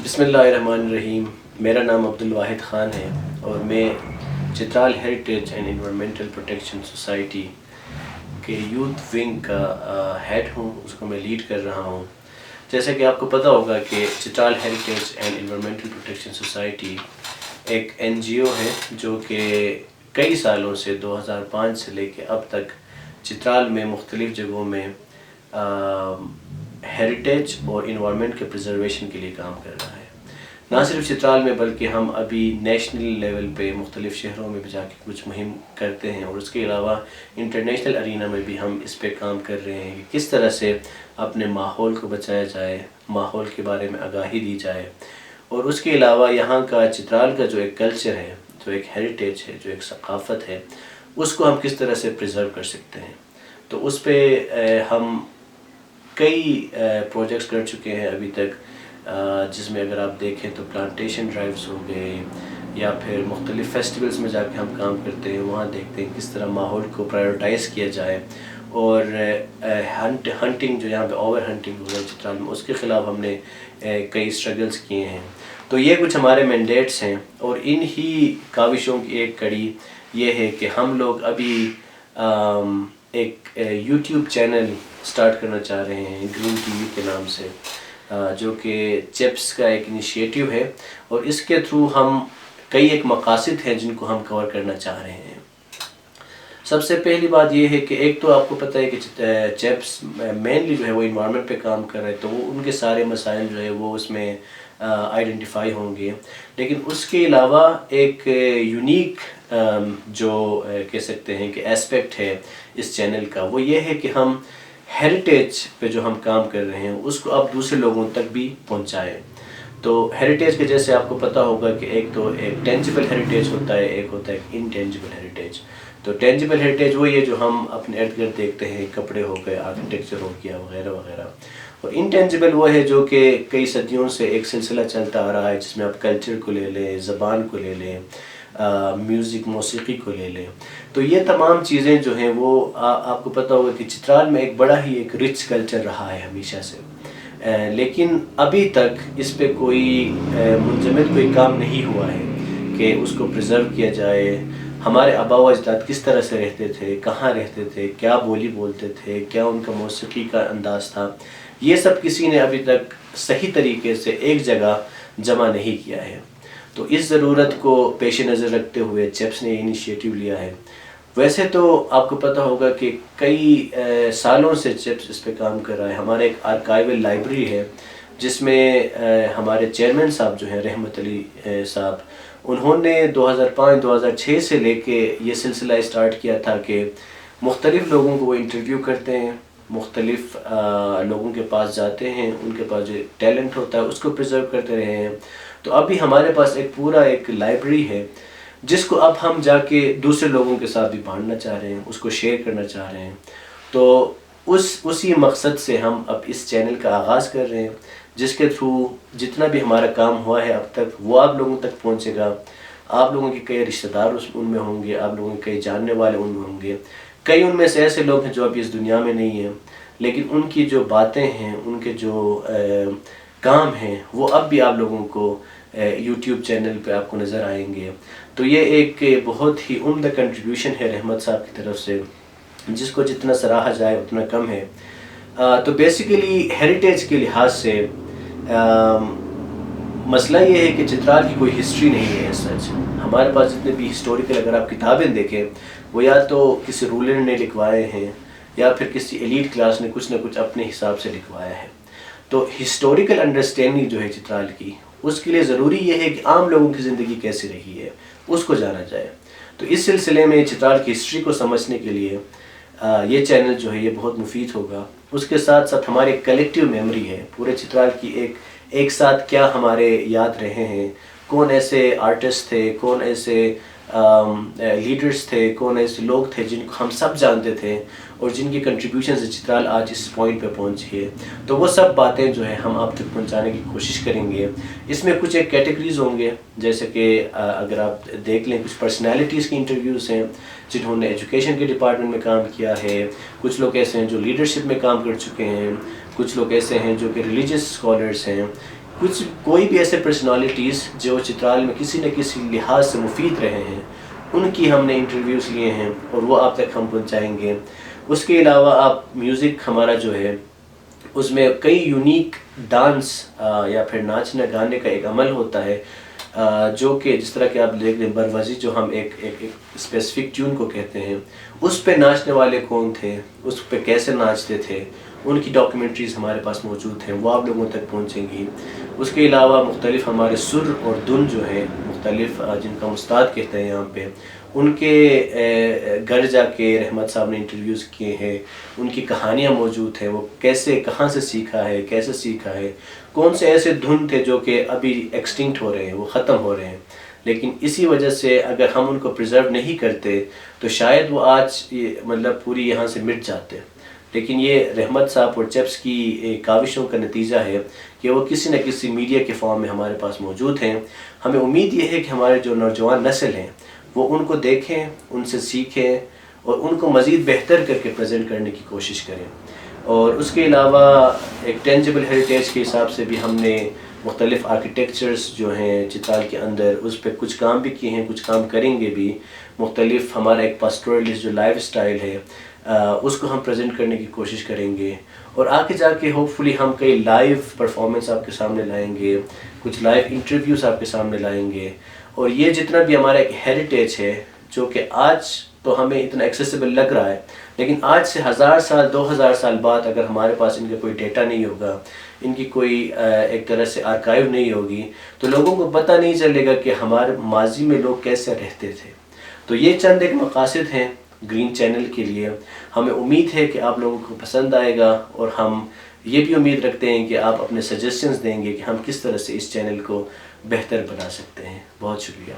بسم اللہ الرحمن الرحیم. میرا نام عبدالواحد خان ہے اور میں Chitral heritage and environmental protection society کے یوتھ ونگ کا ہیڈ ہوں. اس کو میں لیڈ کر رہا ہوں. جیسا کہ آپ کو پتہ ہوگا کہ Chitral heritage and environmental protection society ایک این جی او ہے جو کہ کئی سالوں سے 2005 سے لے کے اب تک چترال میں مختلف جگہوں میں ہیریٹیج اور انوائرمنٹ کے پریزرویشن کے لیے کام کر رہا ہے. نہ صرف چترال میں بلکہ ہم ابھی نیشنل لیول پہ مختلف شہروں میں بھی جا کے کچھ مہم کرتے ہیں اور اس کے علاوہ انٹرنیشنل ارینا میں بھی ہم اس پہ کام کر رہے ہیں کہ کس طرح سے اپنے ماحول کو بچایا جائے، ماحول کے بارے میں آگاہی دی جائے. اور اس کے علاوہ یہاں کا چترال کا جو ایک کلچر ہے، جو ایک ہیریٹیج ہے، جو ایک ثقافت ہے، اس کو ہم کس طرح سے پریزرو کر سکتے ہیں. تو اس پہ ہم کئی پروجیکٹس کر چکے ہیں ابھی تک، جس میں اگر آپ دیکھیں تو پلانٹیشن ڈرائیوز ہو گئے یا پھر مختلف فیسٹیولز میں جا کے ہم کام کرتے ہیں. وہاں دیکھتے ہیں کس طرح ماحول کو پرائیورٹائز کیا جائے. اور ہنٹنگ جو یہاں پہ اوور ہنٹنگ ہو رہا ہے چترال میں، اس کے خلاف ہم نے کئی اسٹرگلز کیے ہیں. تو یہ کچھ ہمارے مینڈیٹس ہیں اور ان ہی کاوشوں کی ایک کڑی یہ ہے کہ ہم لوگ ابھی ایک یوٹیوب چینل سٹارٹ کرنا چاہ رہے ہیں گرین ٹی وی کے نام سے، جو کہ چپس کا ایک انیشیٹو ہے. اور اس کے تھرو ہم کئی ایک مقاصد ہیں جن کو ہم کور کرنا چاہ رہے ہیں. سب سے پہلی بات یہ ہے کہ ایک تو آپ کو پتہ ہے کہ چیپس مینلی جو ہے وہ انوائرمنٹ پہ کام کر رہے ہیں، تو وہ ان کے سارے مسائل جو ہے وہ اس میں آئیڈینٹیفائی ہوں گے. لیکن اس کے علاوہ ایک یونیک جو کہہ سکتے ہیں کہ ایسپیکٹ ہے اس چینل کا، وہ یہ ہے کہ ہم ہیریٹیج پہ جو ہم کام کر رہے ہیں اس کو اب دوسرے لوگوں تک بھی پہنچائیں. تو ہیریٹیج کے جیسے آپ کو پتہ ہوگا کہ ایک تو ایک ٹینجیبل ہیریٹیج ہوتا ہے، ایک ہوتا ہے انٹینجیبل ہیریٹیج. تو ٹینجیبل ہیریٹیج وہ یہ جو ہم اپنے ارد گرد دیکھتے ہیں، کپڑے ہو گئے، آرکیٹیکچر ہو گیا، وغیرہ وغیرہ. اور انٹینجیبل وہ ہے جو کہ کئی صدیوں سے ایک سلسلہ چلتا آ رہا ہے، جس میں آپ کلچر کو لے لیں، زبان کو لے لیں، میوزک موسیقی کو لے لیں. تو یہ تمام چیزیں جو ہیں وہ آپ کو پتہ ہوگا کہ چترال میں ایک بڑا ہی ایک رچ کلچر رہا ہے ہمیشہ سے. لیکن ابھی تک اس پہ کوئی منجمد کوئی کام نہیں ہوا ہے کہ اس کو پریزرو کیا جائے. ہمارے آباء و اجداد کس طرح سے رہتے تھے، کہاں رہتے تھے، کیا بولی بولتے تھے، کیا ان کا موسیقی کا انداز تھا، یہ سب کسی نے ابھی تک صحیح طریقے سے ایک جگہ جمع نہیں کیا ہے. تو اس ضرورت کو پیش نظر رکھتے ہوئے چیپس نے انیشیٹو لیا ہے. ویسے تو آپ کو پتہ ہوگا کہ کئی سالوں سے چیپس اس پہ کام کر رہا ہے. ہمارے ایک آرکائیول لائبریری ہے جس میں ہمارے چیئرمین صاحب جو ہیں رحمت علی صاحب، انہوں نے 2005-2006 سے لے کے یہ سلسلہ اسٹارٹ کیا تھا کہ مختلف لوگوں کو وہ انٹرویو کرتے ہیں، مختلف لوگوں کے پاس جاتے ہیں، ان کے پاس جو ٹیلنٹ ہوتا ہے اس کو پریزرو کرتے رہے ہیں. تو ابھی ہمارے پاس ایک پورا ایک لائبریری ہے جس کو اب ہم جا کے دوسرے لوگوں کے ساتھ بھی بانٹنا چاہ رہے ہیں، اس کو شیئر کرنا چاہ رہے ہیں. تو اسی مقصد سے ہم اب اس چینل کا آغاز کر رہے ہیں، جس کے تھرو جتنا بھی ہمارا کام ہوا ہے اب تک وہ آپ لوگوں تک پہنچے گا. آپ لوگوں کے کئی رشتہ دار ان میں ہوں گے، آپ لوگوں کے کئی جاننے والے ان میں ہوں گے. کئی ان میں سے ایسے لوگ ہیں جو ابھی اس دنیا میں نہیں ہیں، لیکن ان کی جو باتیں ہیں، ان کے جو کام ہیں، وہ اب بھی آپ لوگوں کو یوٹیوب چینل پہ آپ کو نظر آئیں گے. تو یہ ایک بہت ہی عمدہ کنٹریبیوشن ہے رحمت صاحب کی طرف سے، جس کو جتنا سراہا جائے اتنا کم ہے. تو بیسیکلی ہیریٹیج کے لحاظ سے مسئلہ یہ ہے کہ چترال کی کوئی ہسٹری نہیں ہے. سچ ہمارے پاس جتنے بھی ہسٹوریکل اگر آپ کتابیں دیکھیں، وہ یا تو کسی رولر نے لکھوائے ہیں یا پھر کسی ایلیٹ کلاس نے کچھ نہ کچھ اپنے حساب سے لکھوایا ہے. تو ہسٹوریکل انڈرسٹینڈنگ جو ہے چترال کی، اس کے لیے ضروری یہ ہے کہ عام لوگوں کی زندگی کیسی رہی ہے اس کو جانا جائے. تو اس سلسلے میں چترال کی ہسٹری کو سمجھنے کے لیے یہ چینل جو ہے یہ بہت مفید ہوگا. اس کے ساتھ ساتھ ہماری کلیکٹیو میموری ہے پورے چترال کی، ایک ساتھ کیا ہمارے یاد رہے ہیں، کون ایسے آرٹسٹ تھے، کون ایسے لیڈرز تھے، کون ایسے لوگ تھے جن کو ہم سب جانتے تھے اور جن کی کنٹریبیوشن سے چترال آج اس پوائنٹ پہ پہنچی ہے. تو وہ سب باتیں جو ہیں ہم آپ تک پہنچانے کی کوشش کریں گے. اس میں کچھ ایک کیٹیگریز ہوں گے، جیسے کہ اگر آپ دیکھ لیں کچھ پرسنالٹیز کی انٹرویوز ہیں جنہوں نے ایجوکیشن کے ڈپارٹمنٹ میں کام کیا ہے، کچھ لوگ ایسے ہیں جو لیڈرشپ میں کام کر چکے ہیں، کچھ لوگ ایسے ہیں جو کہ ریلیجیس اسکالرس ہیں. کوئی بھی ایسے پرسنالٹیز جو چترال میں کسی نہ کسی لحاظ سے مفید رہے ہیں، ان کی ہم نے انٹرویوز لیے ہیں اور وہ آپ تک ہم پہنچائیں گے۔ اس کے علاوہ آپ میوزک ہمارا جو ہے اس میں کئی یونیک ڈانس یا پھر ناچنے گانے کا ایک عمل ہوتا ہے، جو کہ جس طرح کہ آپ دیکھ لیں بروازی جو ہم ایک اسپیسیفک ٹیون کو کہتے ہیں، اس پہ ناچنے والے کون تھے، اس پہ کیسے ناچتے تھے، ان کی ڈاکیومنٹریز ہمارے پاس موجود ہیں، وہ آپ لوگوں تک پہنچیں گی۔ اس کے علاوہ مختلف ہمارے سر اور دھن جو ہیں مختلف، جن کا استاد کہتے ہیں یہاں پہ، ان کے گھر جا کے رحمت صاحب نے انٹرویوز کیے ہیں، ان کی کہانیاں موجود ہیں، وہ کیسے کہاں سے سیکھا ہے، کیسے سیکھا ہے، کون سے ایسے دھن تھے جو کہ ابھی ایکسٹنکٹ ہو رہے ہیں، وہ ختم ہو رہے ہیں، لیکن اسی وجہ سے اگر ہم ان کو پریزرو نہیں کرتے تو شاید وہ آج مطلب پوری یہاں سے مٹ جاتے۔ لیکن یہ رحمت صاحب اور چپس کی کاوشوں کا نتیجہ ہے کہ وہ کسی نہ کسی میڈیا کے فارم میں ہمارے پاس موجود ہیں۔ ہمیں امید یہ ہے کہ ہمارے جو نوجوان نسل ہیں وہ ان کو دیکھیں، ان سے سیکھیں اور ان کو مزید بہتر کر کے پریزنٹ کرنے کی کوشش کریں۔ اور اس کے علاوہ ایک ٹینجیبل ہیریٹیج کے حساب سے بھی ہم نے مختلف آرکیٹیکچرز جو ہیں چترال کے اندر اس پہ کچھ کام بھی کیے ہیں، کچھ کام کریں گے بھی۔ مختلف ہمارا ایک پاسٹورلسٹ جو لائف سٹائل ہے اس کو ہم پریزنٹ کرنے کی کوشش کریں گے، اور آگے جا کے ہوپ فلی ہم کئی لائیو پرفارمنس آپ کے سامنے لائیں گے، کچھ لائیو انٹرویوز آپ کے سامنے لائیں گے۔ اور یہ جتنا بھی ہمارا ایک ہیریٹیج ہے جو کہ آج تو ہمیں اتنا ایکسیسیبل لگ رہا ہے، لیکن آج سے 1000 سال 2000 سال بعد اگر ہمارے پاس ان کا کوئی ڈیٹا نہیں ہوگا، ان کی کوئی ایک طرح سے آرکائیو نہیں ہوگی، تو لوگوں کو پتہ نہیں چلے گا کہ ہمارے ماضی میں لوگ کیسے رہتے تھے۔ تو یہ چند ایک مقاصد ہیں گرین چینل کے لیے۔ ہمیں امید ہے کہ آپ لوگوں کو پسند آئے گا، اور ہم یہ بھی امید رکھتے ہیں کہ آپ اپنے سجیشنز دیں گے کہ ہم کس طرح سے اس چینل کو بہتر بنا سکتے ہیں۔ بہت شکریہ۔